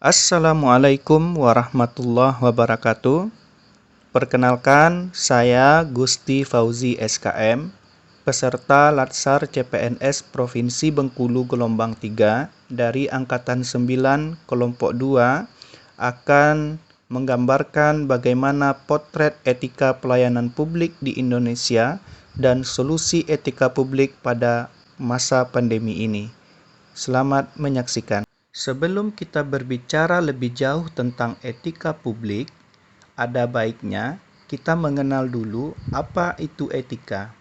Assalamualaikum warahmatullahi wabarakatuh. Perkenalkan, saya Gusti Fauzi SKM, peserta Latsar CPNS Provinsi Bengkulu Gelombang 3 dari Angkatan 9 Kelompok 2 akan menggambarkan bagaimana potret etika pelayanan publik di Indonesia dan solusi etika publik pada masa pandemi ini. Selamat menyaksikan. Sebelum kita berbicara lebih jauh tentang etika publik, ada baiknya kita mengenal dulu apa itu etika.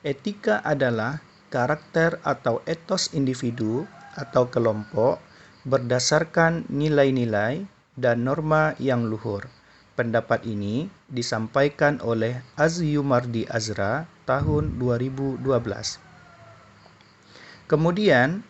Etika adalah karakter atau etos individu atau kelompok berdasarkan nilai-nilai dan norma yang luhur. Pendapat ini disampaikan oleh Azyumardi Azra tahun 2012. Kemudian,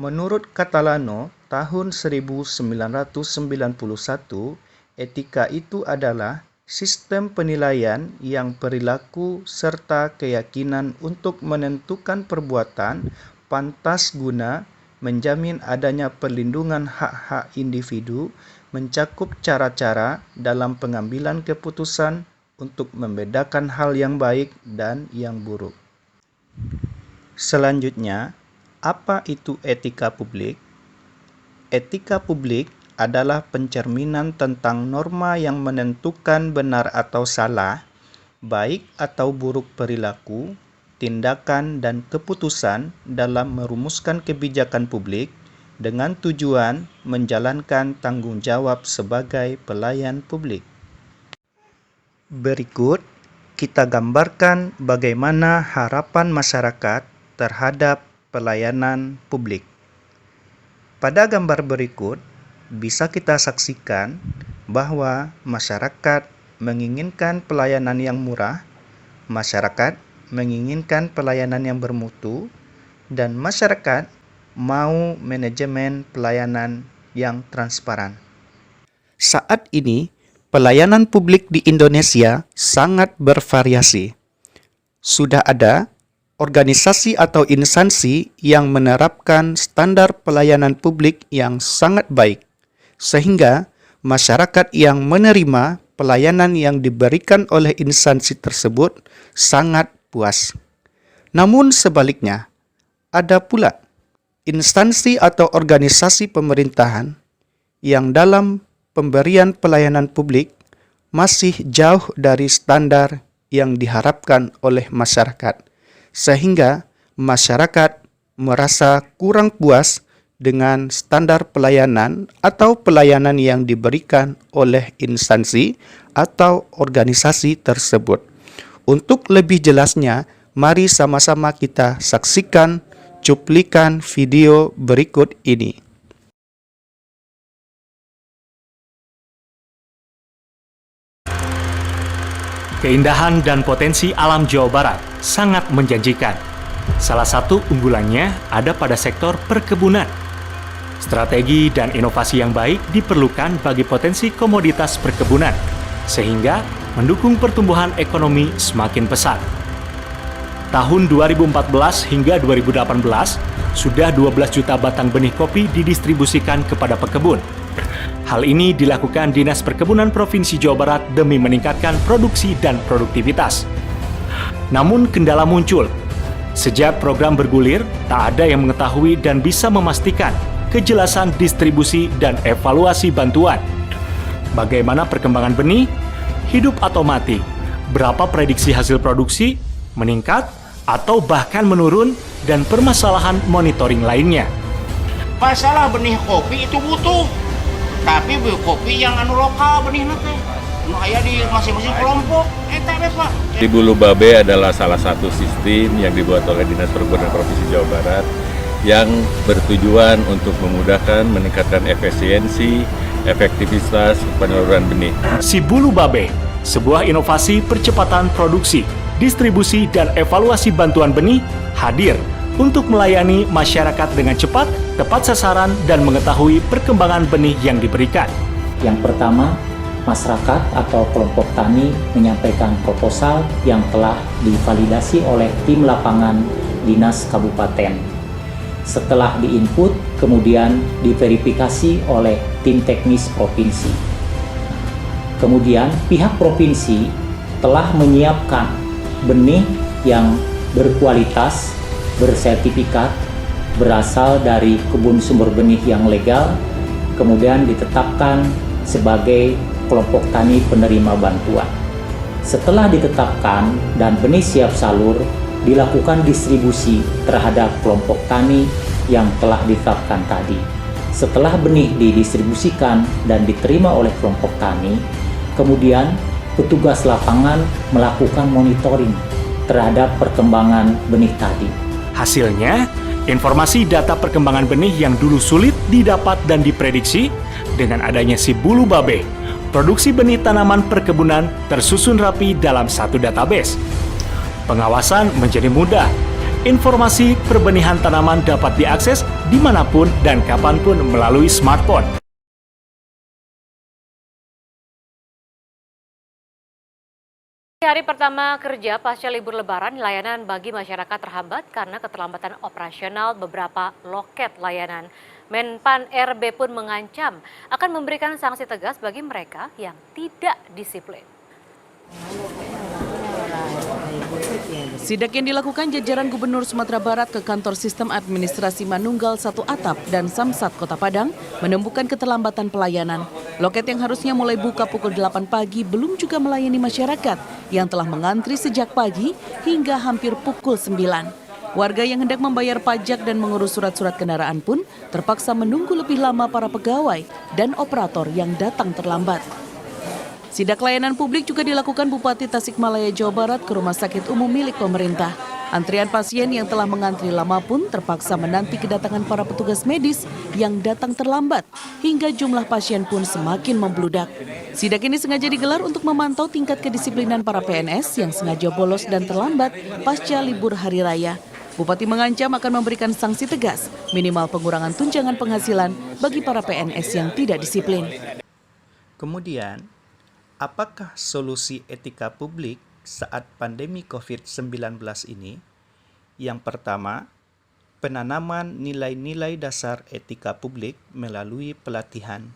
menurut Catalano tahun 1991, etika itu adalah sistem penilaian yang perilaku serta keyakinan untuk menentukan perbuatan pantas guna menjamin adanya perlindungan hak-hak individu, mencakup cara-cara dalam pengambilan keputusan untuk membedakan hal yang baik dan yang buruk. Selanjutnya, apa itu etika publik? Etika publik adalah pencerminan tentang norma yang menentukan benar atau salah, baik atau buruk perilaku, tindakan, dan keputusan dalam merumuskan kebijakan publik dengan tujuan menjalankan tanggung jawab sebagai pelayan publik. Berikut kita gambarkan bagaimana harapan masyarakat terhadap pelayanan publik. Pada gambar berikut, bisa kita saksikan bahwa masyarakat menginginkan pelayanan yang murah, masyarakat menginginkan pelayanan yang bermutu, dan masyarakat mau manajemen pelayanan yang transparan. Saat ini, pelayanan publik di Indonesia sangat bervariasi. Sudah ada organisasi atau instansi yang menerapkan standar pelayanan publik yang sangat baik, sehingga masyarakat yang menerima pelayanan yang diberikan oleh instansi tersebut sangat puas. Namun sebaliknya, ada pula instansi atau organisasi pemerintahan yang dalam pemberian pelayanan publik masih jauh dari standar yang diharapkan oleh masyarakat, sehingga masyarakat merasa kurang puas dengan standar pelayanan atau pelayanan yang diberikan oleh instansi atau organisasi tersebut. Untuk lebih jelasnya, mari sama-sama kita saksikan cuplikan video berikut ini. Keindahan dan potensi alam Jawa Barat sangat menjanjikan. Salah satu unggulannya ada pada sektor perkebunan. Strategi dan inovasi yang baik diperlukan bagi potensi komoditas perkebunan, sehingga mendukung pertumbuhan ekonomi semakin pesat. Tahun 2014 hingga 2018, sudah 12 juta batang benih kopi didistribusikan kepada pekebun. Hal ini dilakukan Dinas Perkebunan Provinsi Jawa Barat demi meningkatkan produksi dan produktivitas. Namun kendala muncul. Sejak program bergulir, tak ada yang mengetahui dan bisa memastikan kejelasan distribusi dan evaluasi bantuan. Bagaimana perkembangan benih, hidup atau mati, berapa prediksi hasil produksi, meningkat, atau bahkan menurun, dan permasalahan monitoring lainnya. Masalah benih kopi itu butuh, tapi kopi yang lokal benih nanti aya di masing-masing kelompok Pak. Di Bulu Babe adalah salah satu sistem yang dibuat oleh Dinas Perkebunan Provinsi Jawa Barat yang bertujuan untuk memudahkan meningkatkan efisiensi, efektivitas penyaluran benih. Si Bulu Babe, sebuah inovasi percepatan produksi, distribusi, dan evaluasi bantuan benih hadir untuk melayani masyarakat dengan cepat, tepat sasaran, dan mengetahui perkembangan benih yang diberikan. Yang pertama, masyarakat atau kelompok tani menyampaikan proposal yang telah divalidasi oleh tim lapangan Dinas Kabupaten. Setelah diinput, kemudian diverifikasi oleh tim teknis provinsi. Kemudian pihak provinsi telah menyiapkan benih yang berkualitas, bersertifikat, berasal dari kebun sumber benih yang legal, kemudian ditetapkan sebagai kelompok tani penerima bantuan. Setelah ditetapkan dan benih siap salur, dilakukan distribusi terhadap kelompok tani yang telah ditetapkan tadi. Setelah benih didistribusikan dan diterima oleh kelompok tani, kemudian petugas lapangan melakukan monitoring terhadap perkembangan benih tadi. Hasilnya, informasi data perkembangan benih yang dulu sulit didapat dan diprediksi, dengan adanya si bulu babe, produksi benih tanaman perkebunan tersusun rapi dalam satu database. Pengawasan menjadi mudah. Informasi perbenihan tanaman dapat diakses dimanapun dan kapanpun melalui smartphone. Di hari pertama kerja pasca libur lebaran, layanan bagi masyarakat terhambat karena keterlambatan operasional beberapa loket layanan. Menpan RB pun mengancam akan memberikan sanksi tegas bagi mereka yang tidak disiplin. Sidak yang dilakukan jajaran Gubernur Sumatera Barat ke kantor sistem administrasi Manunggal 1 Atap dan Samsat Kota Padang menemukan keterlambatan pelayanan. Loket yang harusnya mulai buka pukul 8 pagi belum juga melayani masyarakat yang telah mengantri sejak pagi hingga hampir pukul 9. Warga yang hendak membayar pajak dan mengurus surat-surat kendaraan pun terpaksa menunggu lebih lama para pegawai dan operator yang datang terlambat. Sidak layanan publik juga dilakukan Bupati Tasikmalaya, Jawa Barat ke rumah sakit umum milik pemerintah. Antrian pasien yang telah mengantri lama pun terpaksa menanti kedatangan para petugas medis yang datang terlambat, hingga jumlah pasien pun semakin membludak. Sidak ini sengaja digelar untuk memantau tingkat kedisiplinan para PNS yang sengaja bolos dan terlambat pasca libur hari raya. Bupati mengancam akan memberikan sanksi tegas, minimal pengurangan tunjangan penghasilan bagi para PNS yang tidak disiplin. Kemudian, apakah solusi etika publik saat pandemi COVID-19 ini? Yang pertama, penanaman nilai-nilai dasar etika publik melalui pelatihan.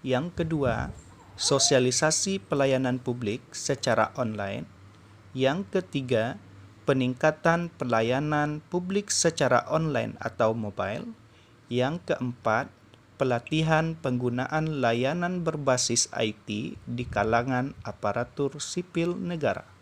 Yang kedua, sosialisasi pelayanan publik secara online. Yang ketiga, peningkatan pelayanan publik secara online atau mobile. Yang keempat, pelatihan penggunaan layanan berbasis IT di kalangan aparatur sipil negara.